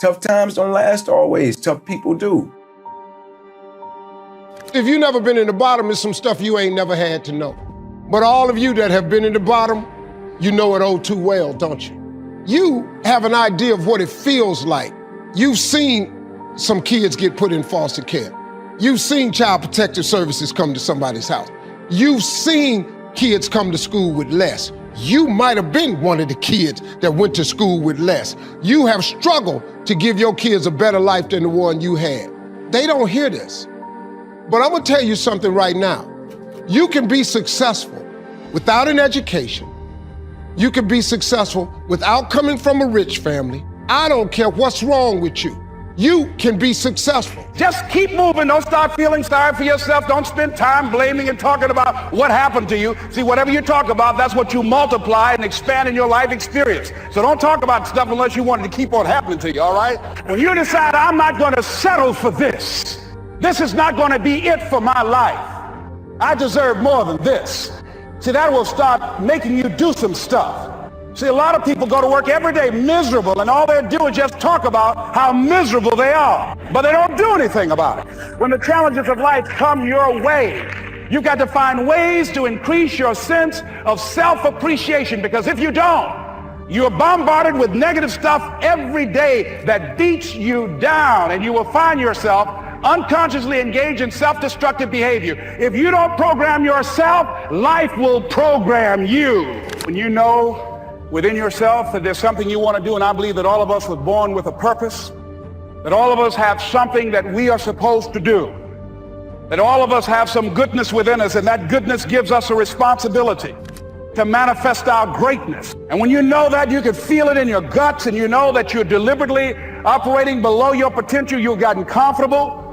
Tough times don't last always. Tough people do. If you never been in the bottom, there's some stuff you ain't never had to know. But all of you that have been in the bottom, you know it oh too well, don't you? You have an idea of what it feels like. You've seen some kids get put in foster care. You've seen child protective services come to somebody's house. You've seen kids come to school with less. You might have been one of the kids that went to school with less. You have struggled to give your kids a better life than the one you had. They don't hear this. But I'm gonna tell you something right now. You can be successful without an education. You can be successful without coming from a rich family. I don't care what's wrong with you. You can be successful. Just keep moving. Don't start feeling sorry for yourself. Don't spend time blaming and talking about what happened to you. See, whatever you talk about, that's what you multiply and expand in your life experience. So don't talk about stuff unless you want it to keep on happening to you, all right? When you decide, I'm not going to settle for this. This is not going to be it for my life. I deserve more than this. See, that will start making you do some stuff. See, a lot of people go to work every day miserable, and all they do is just talk about how miserable they are, but they don't do anything about it. When the challenges of life come your way, you've got to find ways to increase your sense of self-appreciation, because if you don't, you're bombarded with negative stuff every day that beats you down, and you will find yourself unconsciously engaged in self-destructive behavior. If you don't program yourself, life will program you. When you know within yourself that there's something you want to do, and I believe that all of us were born with a purpose, that all of us have something that we are supposed to do, that all of us have some goodness within us, and that goodness gives us a responsibility to manifest our greatness. And when you know that, you can feel it in your guts, and you know that you're deliberately operating below your potential. You've gotten comfortable.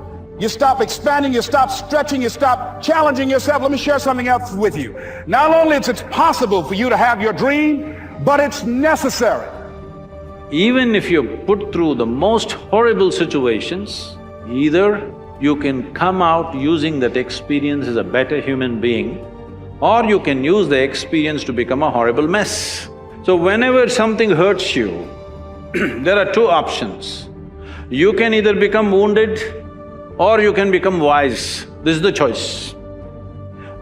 You stop expanding, you stop stretching, you stop challenging yourself. Let me share something else with you. Not only is it possible for you to have your dream, but it's necessary. Even if you're put through the most horrible situations, either you can come out using that experience as a better human being, or you can use the experience to become a horrible mess. So whenever something hurts you, there are two options. You can either become wounded or you can become wise. This is the choice.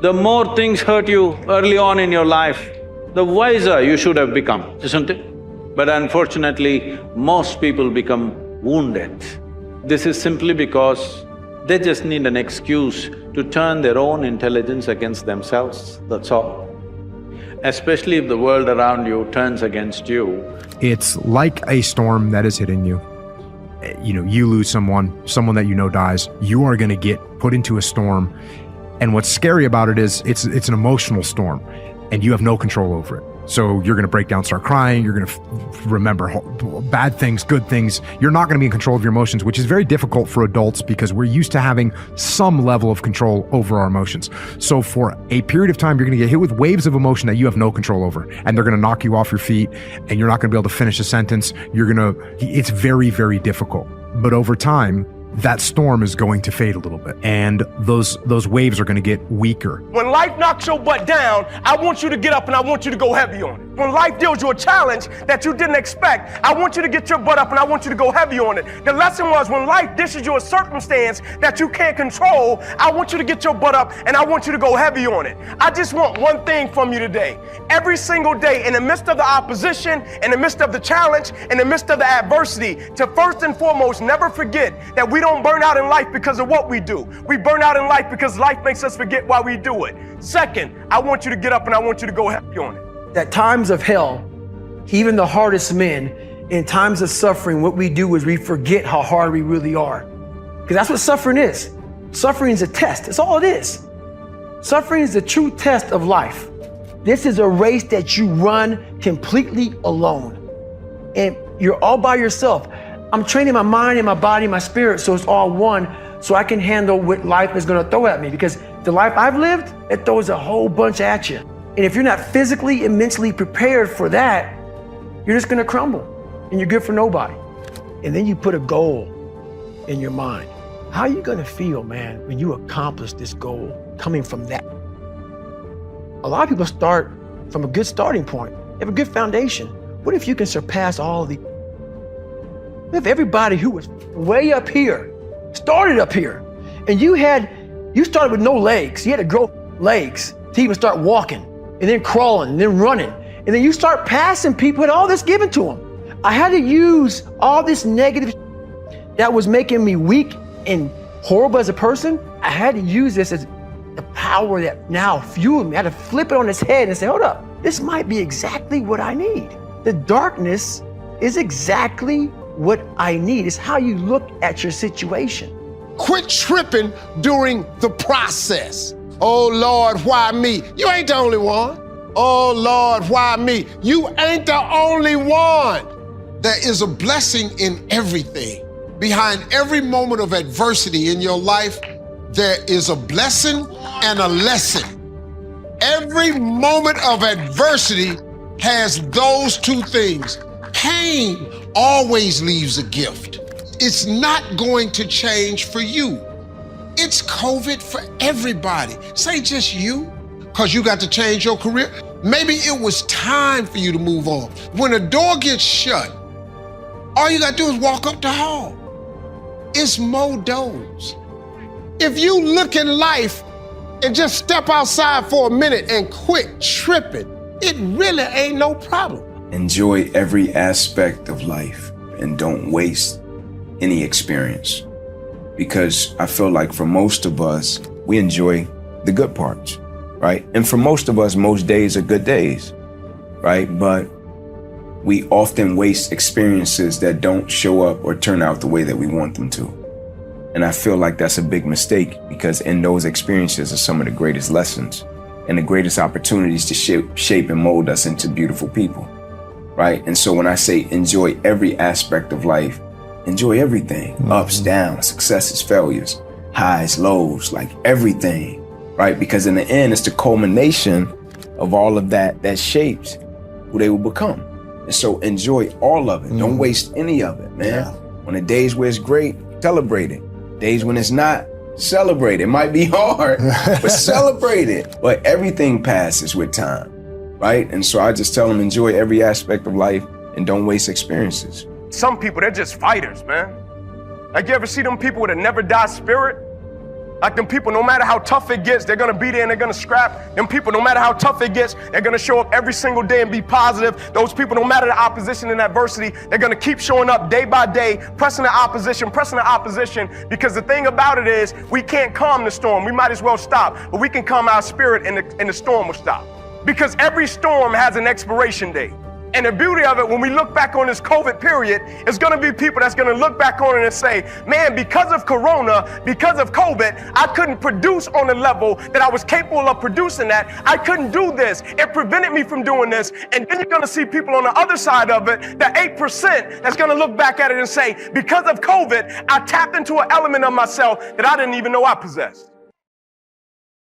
The more things hurt you early on in your life, the wiser you should have become, isn't it? But unfortunately, most people become wounded. This is simply because they just need an excuse to turn their own intelligence against themselves, that's all. Especially if the world around you turns against you. It's like a storm that is hitting you. You know, you lose someone that you know dies, you are gonna get put into a storm. And what's scary about it is it's an emotional storm and you have no control over it. So you're gonna break down, start crying, you're gonna remember bad things, good things. You're not gonna be in control of your emotions, which is very difficult for adults because we're used to having some level of control over our emotions. So for a period of time, you're gonna get hit with waves of emotion that you have no control over, and they're gonna knock you off your feet, and you're not gonna be able to finish a sentence. It's very, very difficult. But over time, that storm is going to fade a little bit, and those waves are going to get weaker. When life knocks your butt down, I want you to get up and I want you to go heavy on it. When life deals you a challenge that you didn't expect, I want you to get your butt up and I want you to go heavy on it. The lesson was, when life dishes you a circumstance that you can't control, I want you to get your butt up and I want you to go heavy on it. I just want one thing from you today. Every single day, in the midst of the opposition, in the midst of the challenge, in the midst of the adversity, to first and foremost never forget that we don't burn out in life because of what we do. We burn out in life because life makes us forget why we do it. Second, I want you to get up and I want you to go heavy on it. At times of hell, even the hardest men, in times of suffering, what we do is we forget how hard we really are. Because that's what suffering is. Suffering is a test. That's all it is. Suffering is the true test of life. This is a race that you run completely alone. And you're all by yourself. I'm training my mind and my body and my spirit so it's all one, so I can handle what life is gonna throw at me. Because the life I've lived, it throws a whole bunch at you. And if you're not physically and mentally prepared for that, you're just gonna crumble and you're good for nobody. And then you put a goal in your mind. How are you gonna feel, man, when you accomplish this goal coming from that? A lot of people start from a good starting point. They have a good foundation. What if you can surpass all of the If everybody who was way up here started up here, and you started with no legs. You had to grow legs to even start walking, and then crawling, and then running. And then you start passing people and all this given to them. I had to use all this negative that was making me weak and horrible as a person. I had to use this as the power that now fueled me. I had to flip it on its head and say, hold up, this might be exactly what I need. The darkness is exactly what I need. It's how you look at your situation. Quit tripping during the process. Oh Lord, why me? You ain't the only one. Oh Lord, why me? You ain't the only one. There is a blessing in everything. Behind every moment of adversity in your life, there is a blessing and a lesson. Every moment of adversity has those two things. Pain always leaves a gift. It's not going to change for you. It's COVID for everybody. This ain't just you, because you got to change your career. Maybe it was time for you to move on. When a door gets shut, all you got to do is walk up the hall. It's more doors. If you look in life and just step outside for a minute and quit tripping, it really ain't no problem. Enjoy every aspect of life and don't waste any experience. Because I feel like for most of us, we enjoy the good parts, right? And for most of us, most days are good days, right? But we often waste experiences that don't show up or turn out the way that we want them to. And I feel like that's a big mistake, because in those experiences are some of the greatest lessons and the greatest opportunities to shape and mold us into beautiful people, right? And so when I say enjoy every aspect of life, enjoy everything, ups, downs, successes, failures, highs, lows, like everything, right? Because in the end, it's the culmination of all of that shapes who they will become. And so enjoy all of it. Don't waste any of it, man. Yeah. On the days where it's great, celebrate it. Days when it's not, celebrate it. It might be hard, but celebrate it. But everything passes with time, right? And so I just tell them, enjoy every aspect of life and don't waste experiences. Some people, they're just fighters, man. Like, you ever see them people with a never die spirit? Like, them people, no matter how tough it gets, they're gonna be there and they're gonna scrap. Them people, no matter how tough it gets, they're gonna show up every single day and be positive. Those people, no matter the opposition and adversity, they're gonna keep showing up day by day, pressing the opposition, because the thing about it is, we can't calm the storm. We might as well stop, but we can calm our spirit and the storm will stop. Because every storm has an expiration date. And the beauty of it, when we look back on this COVID period, it's gonna be people that's gonna look back on it and say, man, because of Corona, because of COVID, I couldn't produce on the level that I was capable of producing at. I couldn't do this. It prevented me from doing this. And then you're gonna see people on the other side of it, the 8% that's gonna look back at it and say, because of COVID, I tapped into an element of myself that I didn't even know I possessed.